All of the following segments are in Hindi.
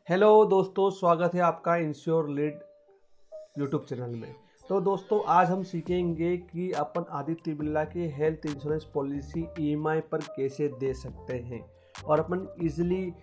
हेलो दोस्तों, स्वागत है आपका इंश्योर लीड यूट्यूब चैनल में। तो दोस्तों, आज हम सीखेंगे कि अपन आदित्य बिरला की हेल्थ इंश्योरेंस पॉलिसी ईएमआई पर कैसे दे सकते हैं और अपन इजीली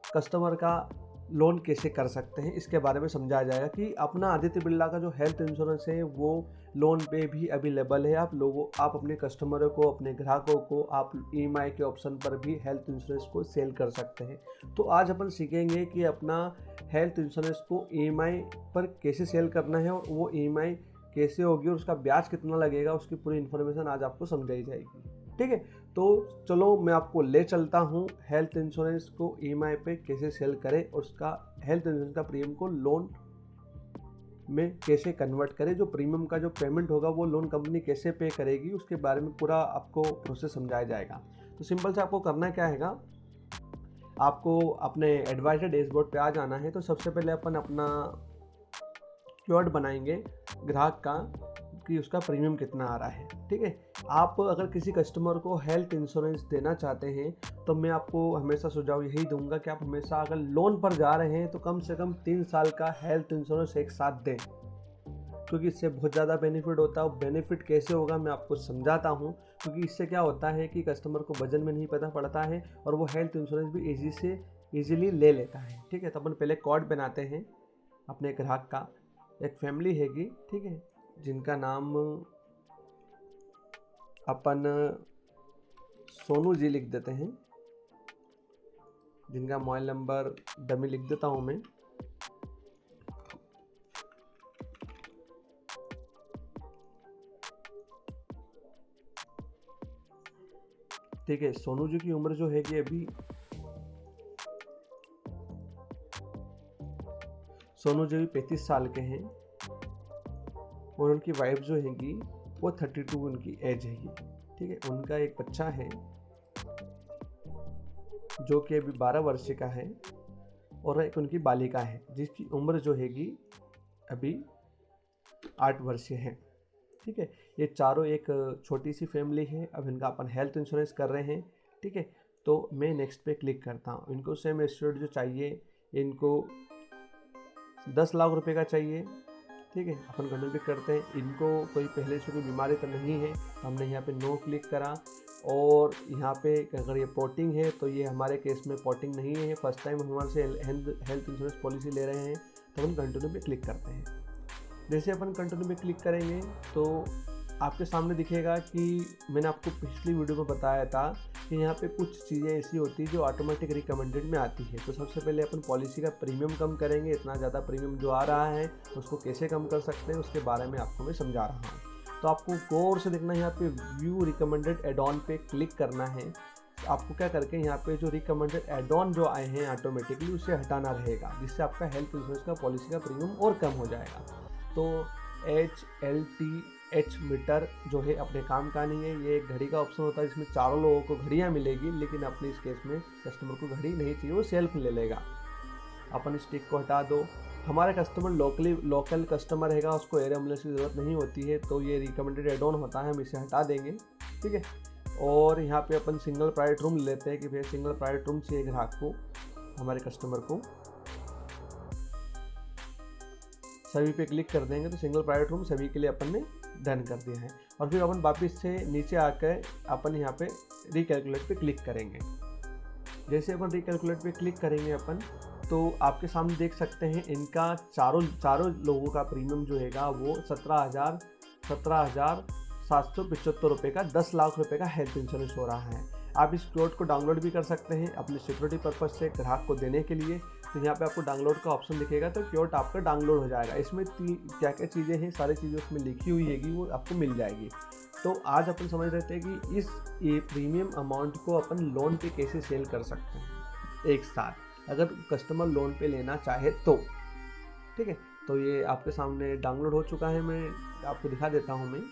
कस्टमर का लोन कैसे कर सकते हैं, इसके बारे में समझाया जाएगा कि अपना आदित्य बिरला का जो हेल्थ इंश्योरेंस है वो लोन पे भी अवेलेबल है। आप अपने कस्टमरों को, अपने ग्राहकों को आप ईएमआई के ऑप्शन पर भी हेल्थ इंश्योरेंस को सेल कर सकते हैं। तो आज अपन सीखेंगे कि अपना हेल्थ इंश्योरेंस को ईएमआई पर कैसे सेल करना है और वो ईएमआई कैसे होगी और उसका ब्याज कितना लगेगा, उसकी पूरी इन्फॉर्मेशन आज आपको समझाई जाएगी। ठीक है, तो चलो मैं आपको ले चलता हूँ हेल्थ इंश्योरेंस को ईएमआई पे कैसे सेल करें और उसका हेल्थ इंश्योरेंस का प्रीमियम को लोन में कैसे कन्वर्ट करें। जो प्रीमियम का जो पेमेंट होगा वो लोन कंपनी कैसे पे करेगी, उसके बारे में पूरा आपको प्रोसेस समझाया जाएगा। तो सिंपल से आपको करना क्या है, आपको अपने एडवाइजर डैशबोर्ड पे आ जाना है। तो सबसे पहले अपन अपना क्यूआर बनाएंगे ग्राहक का कि उसका प्रीमियम कितना आ रहा है। ठीक है, आप अगर किसी कस्टमर को हेल्थ इंश्योरेंस देना चाहते हैं तो मैं आपको हमेशा सुझाव यही दूंगा कि आप हमेशा अगर लोन पर जा रहे हैं तो कम से कम 3 साल का हेल्थ इंश्योरेंस एक साथ दें, क्योंकि इससे बहुत ज़्यादा बेनिफिट होता है। और बेनिफिट कैसे होगा मैं आपको समझाता हूँ, क्योंकि इससे क्या होता है कि कस्टमर को वजन में नहीं पता पड़ता है और वो हेल्थ इंश्योरेंस भी ईजीली ले लेता है। ठीक है, तो अपन पहले कार्ड बनाते हैं अपने ग्राहक का। एक फैमिली हैगी, ठीक है, जिनका नाम अपन सोनू जी लिख देते हैं, जिनका मोबाइल नंबर डमी लिख देता हूँ मैं। ठीक है, सोनू जी की उम्र जो है कि अभी सोनू जी 35 साल के हैं और उनकी वाइफ जो हैगी वो 32 उनकी एज हैगी। ठीक है, उनका एक बच्चा है जो कि अभी 12 वर्ष का है और एक उनकी बालिका है जिसकी उम्र जो हैगी अभी 8 वर्ष है। ठीक है, ये चारों एक छोटी सी फैमिली है। अब इनका अपन हेल्थ इंश्योरेंस कर रहे हैं। ठीक है, तो मैं नेक्स्ट पे क्लिक करता हूँ। इनको सेम एश्योर्ड जो चाहिए, इनको 10 लाख रुपए का चाहिए। ठीक है, अपन कंटिन्यू भी करते हैं। इनको कोई पहले से कोई बीमारी तो नहीं है, तो हमने यहाँ पे नो क्लिक करा। और यहाँ पे अगर ये पोर्टिंग है तो ये हमारे केस में पोर्टिंग नहीं है, फर्स्ट टाइम हमारे से हेल्थ इंश्योरेंस पॉलिसी ले रहे हैं, तो हम कंटिन्यू पे क्लिक करते हैं। जैसे अपन कंटिन्यू पे क्लिक करेंगे तो आपके सामने दिखेगा कि मैंने आपको पिछली वीडियो में बताया था कि यहाँ पे कुछ चीज़ें ऐसी होती है जो ऑटोमेटिक रिकमेंडेड में आती है। तो सबसे पहले अपन पॉलिसी का प्रीमियम कम करेंगे। इतना ज़्यादा प्रीमियम जो आ रहा है उसको कैसे कम कर सकते हैं उसके बारे में आपको मैं समझा रहा हूँ। तो आपको गौर से देखना है, यहाँ पे व्यू रिकमेंडेड एड ऑन पे क्लिक करना है। आपको क्या करके यहाँ पे जो रिकमेंडेड एड ऑन जो आए हैं ऑटोमेटिकली उसे हटाना रहेगा, जिससे आपका हेल्थ इंश्योरेंस का पॉलिसी का प्रीमियम और कम हो जाएगा। तो HLTH मीटर जो है अपने काम का नहीं है। ये एक घड़ी का ऑप्शन होता है जिसमें चारों लोगों को घड़ियाँ मिलेगी, लेकिन अपने इस केस में कस्टमर को घड़ी नहीं चाहिए, वो सेल्फ ले लेगा। अपन इस टिक को हटा दो। हमारे कस्टमर लोकल कस्टमर रहेगा, उसको एयर एम्बुलेंस की ज़रूरत नहीं होती है, तो ये रिकमेंडेड एड ऑन होता है, हम इसे हटा देंगे। ठीक है, और यहाँ पे अपन सिंगल प्राइवेट रूम लेते हैं कि भैया सिंगल प्राइवेट रूम चाहिए ग्राहक को, हमारे कस्टमर को। सभी पे क्लिक कर देंगे तो सिंगल प्राइवेट रूम सभी के लिए अपन ने डन कर दिया है। और फिर अपन वापस से नीचे आकर अपन यहाँ पे रिकैलकुलेट पे क्लिक करेंगे। जैसे अपन रिकैलकुलेट पे क्लिक करेंगे अपन, तो आपके सामने देख सकते हैं इनका चारों लोगों का प्रीमियम जो हैगा वो 17,775 रुपये का 10 लाख रुपए का हेल्थ इंश्योरेंस हो रहा है। आप इस कोड को डाउनलोड भी कर सकते हैं अपने सिक्योरिटी पर्पज से ग्राहक को देने के लिए। तो यहाँ पे आपको डाउनलोड का ऑप्शन दिखेगा, तो कोड आपका डाउनलोड हो जाएगा। इसमें क्या क्या चीज़ें हैं, सारी चीज़ें उसमें लिखी हुई हैगी, वो आपको मिल जाएगी। तो आज अपन समझ रहे थे कि इस प्रीमियम अमाउंट को अपन लोन पे कैसे सेल कर सकते हैं एक साथ, अगर कस्टमर लोन पे लेना चाहे तो। ठीक है, तो ये आपके सामने डाउनलोड हो चुका है, मैं आपको दिखा देता हूँ मैं।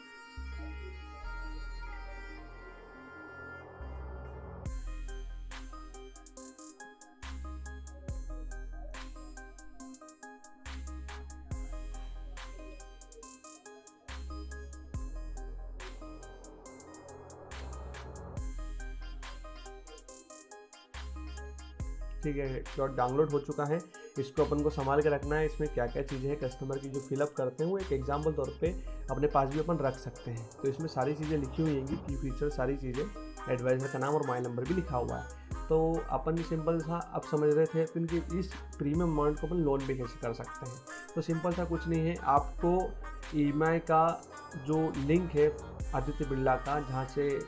ठीक है, प्लॉट डाउनलोड हो चुका है। इसको अपन को संभाल के रखना है। इसमें क्या क्या चीज़ें हैं कस्टमर की जो फिलअप करते हैं वो एक एग्जाम्पल तौर पे अपने पास भी अपन रख सकते हैं। तो इसमें सारी चीज़ें लिखी हुई हैं, की फीचर सारी चीज़ें, एडवाइज़र का नाम और मोबाइल नंबर भी लिखा हुआ है। तो अपन सिंपल सा अब समझ रहे थे कि इनकी इस प्रीमियम अमाउंट को अपन लोन भी कैसे कर सकते हैं। तो सिंपल सा कुछ नहीं है, आपको EMI का जो लिंक है आदित्य बिरला का, जहाँ से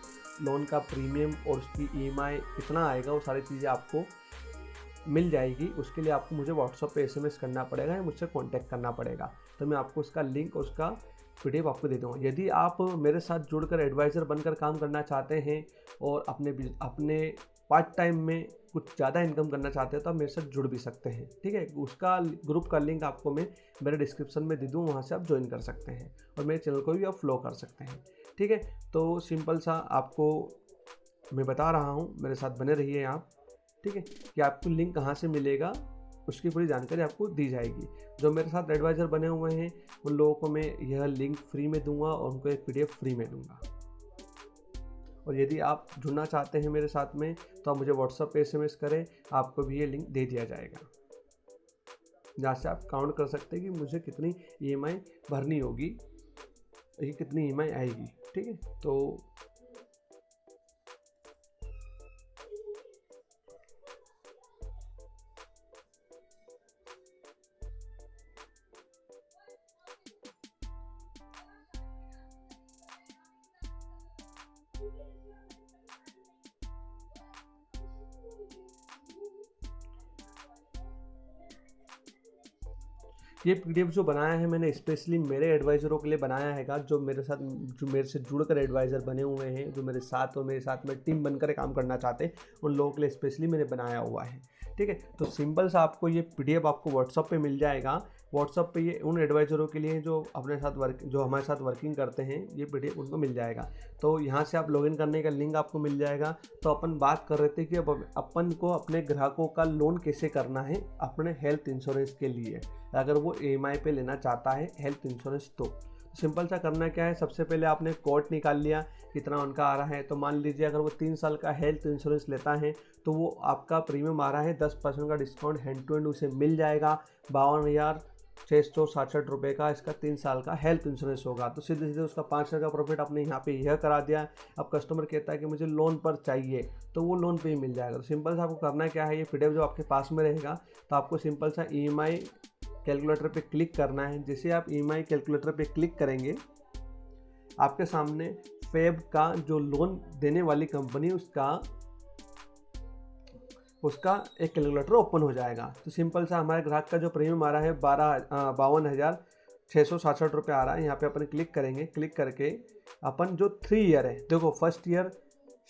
लोन का प्रीमियम और उसकी EMI कितना आएगा वो सारी चीज़ें आपको मिल जाएगी। उसके लिए आपको मुझे व्हाट्सएप पे SMS करना पड़ेगा या मुझसे कांटेक्ट करना पड़ेगा। तो मैं आपको उसका लिंक और उसका PDF आपको दे दूँगा। यदि आप मेरे साथ जुड़कर एडवाइज़र बनकर काम करना चाहते हैं और अपने पार्ट टाइम में कुछ ज़्यादा इनकम करना चाहते हैं तो आप मेरे साथ जुड़ भी सकते हैं, ठीक है। उसका ग्रुप का लिंक आपको मैं मेरे डिस्क्रिप्शन में दे दूँ, वहाँ से आप ज्वाइन कर सकते हैं और मेरे चैनल को भी आप फॉलो कर सकते हैं, ठीक है। तो सिंपल सा आपको मैं बता रहा हूँ, मेरे साथ बने रहिए आप, ठीक है, कि आपको लिंक कहाँ से मिलेगा उसकी पूरी जानकारी आपको दी जाएगी। जो मेरे साथ एडवाइज़र बने हुए हैं उन लोगों को मैं यह लिंक फ्री में दूंगा और उनको एक PDF फ्री में दूंगा। और यदि आप जुड़ना चाहते हैं मेरे साथ में तो आप मुझे व्हाट्सएप पे SMS करें, आपको भी ये लिंक दे दिया जाएगा, जहाँ से आप काउंट कर सकते हैं कि मुझे कितनी EMI भरनी होगी, ये कितनी EMI आएगी, ठीक है। तो ये PDF जो बनाया है मैंने स्पेशली मेरे एडवाइज़रों के लिए बनाया हैगा, जो मेरे से जुड़कर एडवाइज़र बने हुए हैं, जो मेरे साथ में टीम बनकर काम करना चाहते हैं, उन लोगों के लिए स्पेशली मैंने बनाया हुआ है, ठीक है। तो सिंपल सा आपको ये PDF आपको व्हाट्सअप पे मिल जाएगा। व्हाट्सअप पे ये उन एडवाइज़रों के लिए जो हमारे साथ वर्किंग करते हैं, ये PDF उनको मिल जाएगा। तो यहाँ से आप लॉगिन करने का लिंक आपको मिल जाएगा। तो अपन बात कर रहे थे कि अब अपन को अपने ग्राहकों का लोन कैसे करना है अपने हेल्थ इंश्योरेंस के लिए, अगर वो EMI पे लेना चाहता है हेल्थ इंश्योरेंस। तो सिंपल सा करना क्या है, सबसे पहले आपने कोट निकाल लिया कितना उनका आ रहा है। तो मान लीजिए अगर वो 3 साल का हेल्थ इंश्योरेंस लेता है तो वो आपका प्रीमियम आ रहा है 10% का डिस्काउंट हैंड टू हैंड उसे मिल जाएगा। 52,667 रुपये का इसका 3 साल का हेल्थ इंश्योरेंस होगा। तो सीधे सीधे उसका 5,000 का प्रॉफिट आपने यहाँ पे यह करा दिया। अब कस्टमर कहता है कि मुझे लोन पर चाहिए तो वो लोन पे ही मिल जाएगा। तो सिंपल सा आपको करना क्या है, ये PDF जो आपके पास में रहेगा तो आपको सिंपल सा EMI कैलकुलेटर पे क्लिक करना है। जैसे आप EMI कैलकुलेटर पे क्लिक करेंगे आपके सामने फेब का जो लोन देने वाली कंपनी उसका एक कैलकुलेटर ओपन हो जाएगा। तो सिंपल सा हमारे ग्राहक का जो प्रीमियम आ रहा है 52,667 रुपये आ रहा है। यहाँ पे अपन क्लिक करेंगे, क्लिक करके अपन जो 3 ईयर है, देखो first year,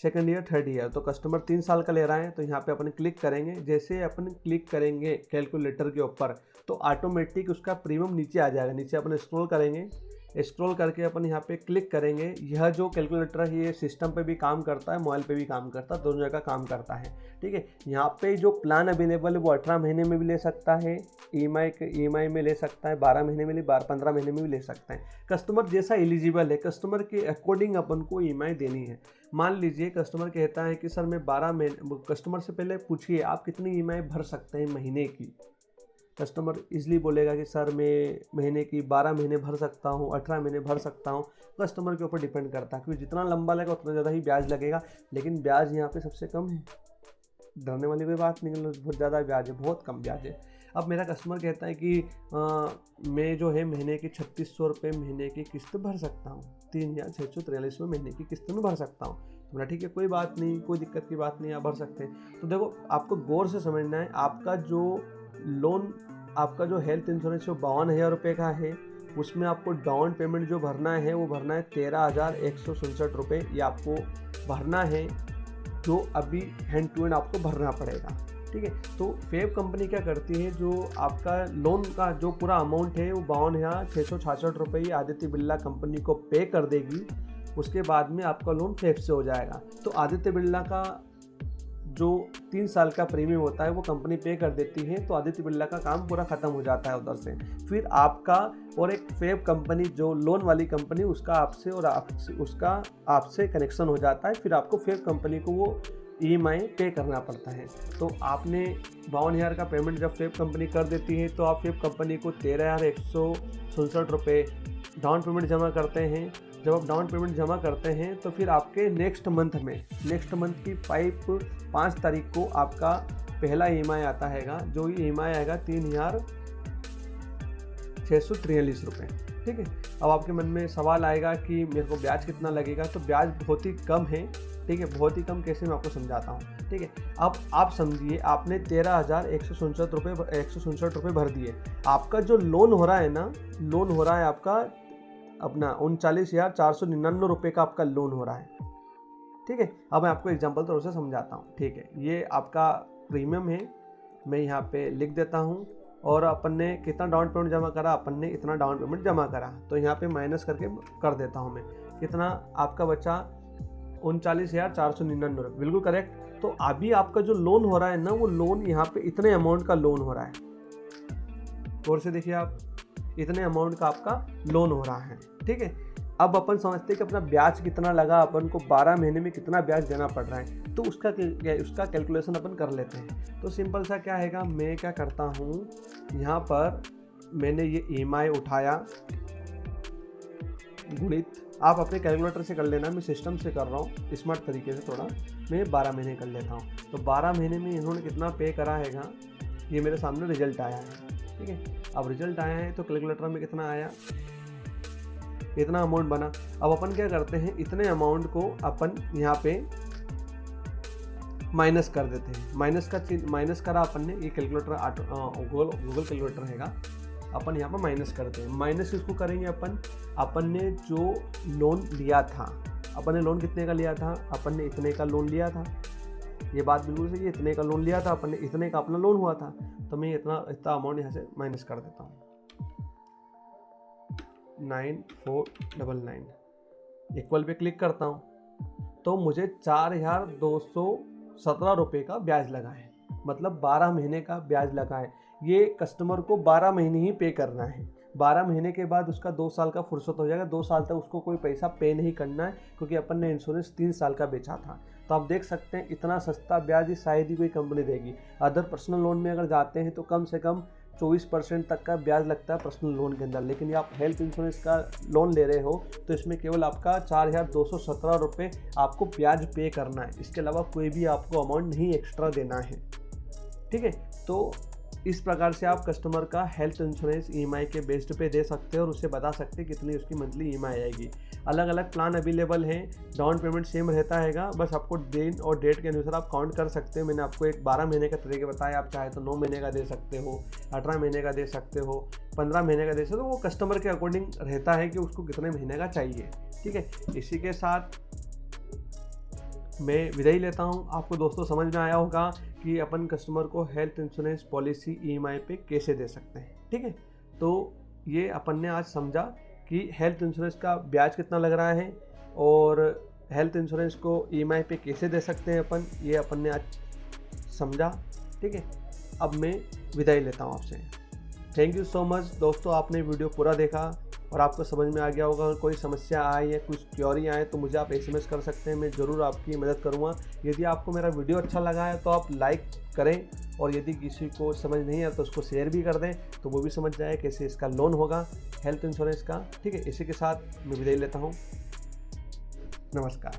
second year, third year, तो कस्टमर 3 साल का ले रहा है। तो यहाँ पे अपन क्लिक करेंगे। जैसे अपन क्लिक करेंगे कैलकुलेटर के ऊपर तो ऑटोमेटिक उसका प्रीमियम नीचे आ जाएगा। नीचे अपन स्क्रॉल करेंगे, स्क्रॉल करके अपन यहाँ पे क्लिक करेंगे। यह जो कैलकुलेटर है ये सिस्टम पे भी काम करता है, मोबाइल पे भी काम करता है, दोनों जगह काम करता है, ठीक है। यहाँ पे जो प्लान अवेलेबल है वो 18 महीने में भी ले सकता है, EMI में ले सकता है, 12 महीने में 15 महीने में भी ले सकता है। कस्टमर जैसा एलिजिबल है, कस्टमर के अकॉर्डिंग अपन को EMI देनी है। मान लीजिए कस्टमर कहता है कि सर मैं 12 महीने, कस्टमर से पहले पूछिए आप कितनी EMI भर सकते हैं महीने की। कस्टमर इजली बोलेगा कि सर मैं महीने की 12 महीने भर सकता हूँ, 18 महीने भर सकता हूँ। कस्टमर के ऊपर डिपेंड करता है, क्योंकि जितना लंबा लगेगा उतना ज़्यादा ही ब्याज लगेगा। लेकिन ब्याज यहाँ पे सबसे कम है, डरने वाली कोई बात नहीं, बहुत ज़्यादा ब्याज है, बहुत कम ब्याज है। अब मेरा कस्टमर कहता है कि मैं जो है महीने की 3600 रुपये महीने की किस्त भर सकता हूँ, 3,643 में महीने की किस्त में भर सकता हूँ। तो बोला ठीक है, कोई बात नहीं, कोई दिक्कत की बात नहीं, आप भर सकते हैं। तो देखो आपको गौर से समझना है, आपका जो लोन, आपका जो हेल्थ इंश्योरेंस जो 52,000 रुपये का है, उसमें आपको डाउन पेमेंट जो भरना है वो भरना है 13,167 रुपये। ये आपको भरना है, जो अभी हैंड टू हैंड आपको भरना पड़ेगा, ठीक है। तो फेब कंपनी क्या करती है, जो आपका लोन का जो पूरा अमाउंट है वो 52,666 रुपये आदित्य बिरला कंपनी को पे कर देगी। उसके बाद में आपका लोन फेब से हो जाएगा। तो आदित्य बिरला का जो 3 साल का प्रीमियम होता है वो कंपनी पे कर देती है। तो आदित्य बिरला का काम पूरा ख़त्म हो जाता है उधर से। फिर आपका और एक फेब कंपनी जो लोन वाली कंपनी, उसका आपसे कनेक्शन हो जाता है। फिर आपको फेब कंपनी को वो EMI पे करना पड़ता है। तो आपने 52,000 का पेमेंट जब फेब कंपनी कर देती है तो आप फेब कंपनी को 13,167 रुपये डाउन पेमेंट जमा करते हैं। जब आप डाउन पेमेंट जमा करते हैं तो फिर आपके नेक्स्ट मंथ की 5 तारीख को आपका पहला EMI आता हैगा, जो EMI आएगा 3,643 रुपये। ठीक है। अब आपके मन में सवाल आएगा कि मेरे को ब्याज कितना लगेगा, तो ब्याज बहुत ही कम है। ठीक है, बहुत ही कम कैसे मैं आपको समझाता हूँ। ठीक है, अब आप समझिए आपने 13,167 रुपये भर दिए। आपका जो लोन हो रहा है ना, लोन हो रहा है आपका अपना 39,499 रुपये का आपका लोन हो रहा है। ठीक है, अब मैं आपको एग्जांपल तौर से समझाता हूँ। ठीक है, ये आपका प्रीमियम है, मैं यहाँ पे लिख देता हूँ। और अपन ने कितना डाउन पेमेंट जमा करा, अपन ने इतना डाउन पेमेंट जमा करा, तो यहाँ पे माइनस करके कर देता हूँ मैं। कितना आपका बचा 39,499 रुपये, बिल्कुल करेक्ट। तो अभी आपका जो लोन हो रहा है ना, वो लोन यहाँ पे इतने अमाउंट का लोन हो रहा है। और से देखिए आप, इतने अमाउंट का आपका लोन हो रहा है। ठीक है, अब अपन समझते हैं कि अपना ब्याज कितना लगा, अपन को 12 महीने में कितना ब्याज देना पड़ रहा है, तो उसका कैलकुलेशन अपन कर लेते हैं। तो सिंपल सा क्या हैगा, मैं क्या करता हूँ, यहाँ पर मैंने ये EMI उठाया, गुणित, आप अपने कैलकुलेटर से कर लेना, मैं सिस्टम से कर रहा हूँ स्मार्ट तरीके से थोड़ा, मैं 12 महीने कर लेता हूँ। तो 12 महीने में इन्होंने कितना पे करा हैगा, ये मेरे सामने रिजल्ट आया है। ठीक है, अब रिजल्ट आया है तो कैलकुलेटर में कितना आया, इतना अमाउंट बना। अब अपन क्या करते हैं, इतने अमाउंट को अपन यहाँ पे माइनस कर देते हैं। माइनस करा अपन ने, ये कैलकुलेटर गूगल कैलकुलेटर हैगा, अपन यहाँ पर माइनस करते हैं। माइनस किसको करेंगे, अपन ने जो लोन लिया था, अपन ने लोन कितने का लिया था, अपन ने इतने का लोन लिया था। ये बात बिल्कुल सही है, इतने का लोन लिया था अपन ने, इतने का अपना लोन हुआ था। तो मैं इतना अमाउंट यहाँ से माइनस कर देता हूँ, 9499 इक्वल पे क्लिक करता हूँ, तो मुझे 4,217 रुपये का ब्याज लगा है। मतलब 12 महीने का ब्याज लगा है। ये कस्टमर को 12 महीने ही पे करना है। 12 महीने के बाद उसका 2 साल का फुर्सत हो जाएगा। 2 साल तक उसको कोई पैसा पे नहीं करना है, क्योंकि अपन ने इंश्योरेंस 3 साल का बेचा था। तो आप देख सकते हैं इतना सस्ता ब्याज ही शायद ही कोई कंपनी देगी। अदर पर्सनल लोन में अगर जाते हैं तो कम से कम 24% तक का ब्याज लगता है पर्सनल लोन के अंदर, लेकिन ये आप हेल्थ इंश्योरेंस का लोन ले रहे हो तो इसमें केवल आपका 4,217 रुपये आपको ब्याज पे करना है। इसके अलावा कोई भी आपको अमाउंट नहीं एक्स्ट्रा देना है। ठीक है, तो इस प्रकार से आप कस्टमर का हेल्थ इंश्योरेंस EMI के बेस्ड पे दे सकते हैं और उससे बता सकते हैं कितनी उसकी मंथली EMI आएगी। अलग अलग प्लान अवेलेबल हैं, डाउन पेमेंट सेम रहता हैगा, बस आपको दिन और डेट के अनुसार आप काउंट कर सकते हैं। मैंने आपको एक 12 महीने का तरीके बताया, आप चाहे तो 9 महीने का दे सकते हो, 18 महीने का दे सकते हो, 15 महीने का दे सकते हो। वो कस्टमर के अकॉर्डिंग रहता है कि उसको कितने महीने का चाहिए। ठीक है, इसी के साथ मैं विदाई लेता हूं। आपको दोस्तों समझ में आया होगा कि अपन कस्टमर को हेल्थ इंश्योरेंस पॉलिसी EMI पे कैसे दे सकते हैं। ठीक है, तो ये अपन ने आज समझा कि हेल्थ इंश्योरेंस का ब्याज कितना लग रहा है और हेल्थ इंश्योरेंस को EMI पे कैसे दे सकते हैं अपन, ये अपन ने आज समझा। ठीक है, अब मैं विदाई लेता हूँ आपसे। थैंक यू सो मच दोस्तों, आपने वीडियो पूरा देखा और आपको समझ में आ गया होगा। अगर कोई समस्या आए या कुछ क्वेरी आए तो मुझे आप SMS कर सकते हैं, मैं ज़रूर आपकी मदद करूँगा। यदि आपको मेरा वीडियो अच्छा लगा है तो आप लाइक करें, और यदि किसी को समझ नहीं आया तो उसको शेयर भी कर दें, तो वो भी समझ जाए कैसे इसका लोन होगा हेल्थ इंश्योरेंस का। ठीक है, इसी के साथ मैं विदाई लेता हूँ। नमस्कार।